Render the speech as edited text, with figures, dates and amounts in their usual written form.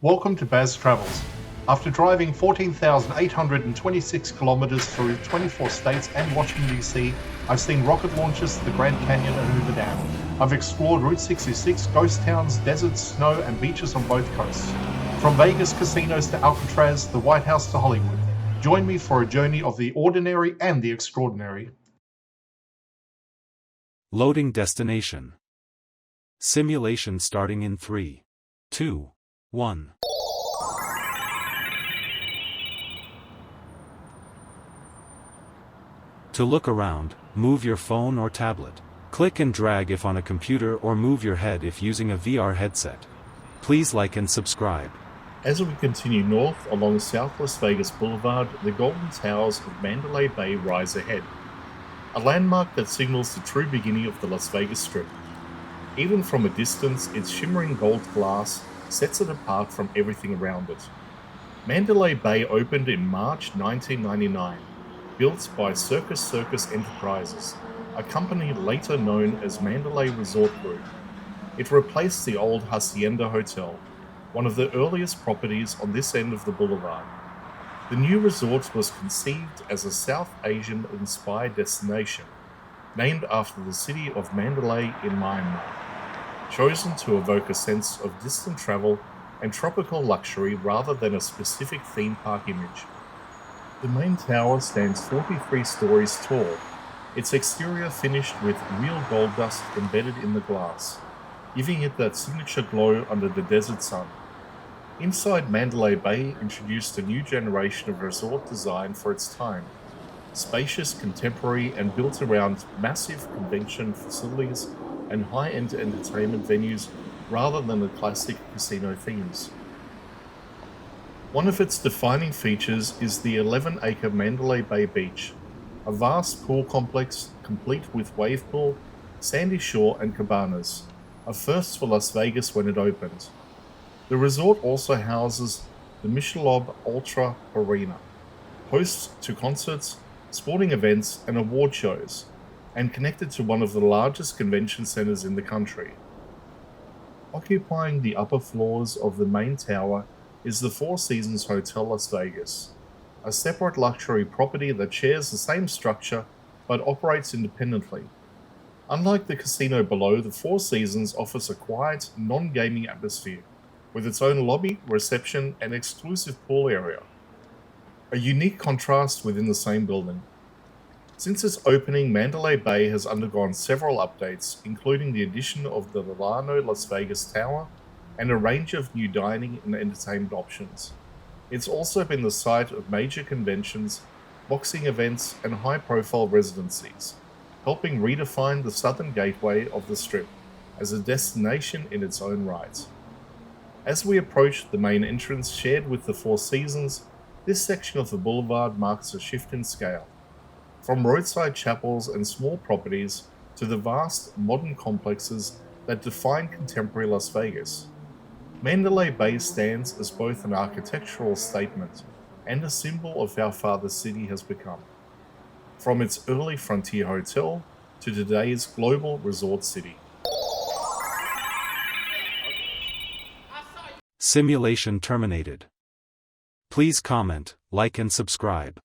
Welcome to Baz Travels. After driving 14,826 kilometers through 24 states and Washington, D.C., I've seen rocket launches to the Grand Canyon and Hoover Dam. I've explored Route 66, ghost towns, deserts, snow, and beaches on both coasts. From Vegas casinos to Alcatraz, the White House to Hollywood. Join me for a journey of the ordinary and the extraordinary. Loading destination. Simulation starting in 3, 2, 1. To look around, move your phone or tablet. Click and drag if on a computer or move your head if using a VR headset. Please like and subscribe. As we continue north along South Las Vegas Boulevard, the golden towers of Mandalay Bay rise ahead, a landmark that signals the true beginning of the Las Vegas Strip. Even from a distance, its shimmering gold glass sets it apart from everything around it. Mandalay Bay opened in March 1999, built by Circus Circus Enterprises, a company later known as Mandalay Resort Group. It replaced the old Hacienda Hotel, one of the earliest properties on this end of the boulevard. The new resort was conceived as a South Asian-inspired destination, named after the city of Mandalay in Myanmar, chosen to evoke a sense of distant travel and tropical luxury rather than a specific theme park image. The main tower stands 43 stories tall, its exterior finished with real gold dust embedded in the glass, giving it that signature glow under the desert sun. Inside, Mandalay Bay introduced a new generation of resort design for its time, spacious, contemporary, and built around massive convention facilities and high-end entertainment venues rather than the classic casino themes. One of its defining features is the 11-acre Mandalay Bay Beach, a vast pool complex complete with wave pool, sandy shore, and cabanas, a first for Las Vegas when it opened. The resort also houses the Michelob Ultra Arena, hosts to concerts, sporting events, and award shows, and connected to one of the largest convention centers in the country. Occupying the upper floors of the main tower is the Four Seasons Hotel Las Vegas, a separate luxury property that shares the same structure but operates independently. Unlike the casino below, the Four Seasons offers a quiet, non-gaming atmosphere, with its own lobby, reception, and exclusive pool area, a unique contrast within the same building. Since its opening, Mandalay Bay has undergone several updates, including the addition of the Delano Las Vegas Tower and a range of new dining and entertainment options. It's also been the site of major conventions, boxing events, and high-profile residencies, helping redefine the southern gateway of the Strip as a destination in its own right. As we approach the main entrance shared with the Four Seasons, this section of the boulevard marks a shift in scale. From roadside chapels and small properties to the vast modern complexes that define contemporary Las Vegas, Mandalay Bay stands as both an architectural statement and a symbol of how far the city has become, from its early frontier hotel to today's global resort city. Simulation terminated. Please comment, like and subscribe.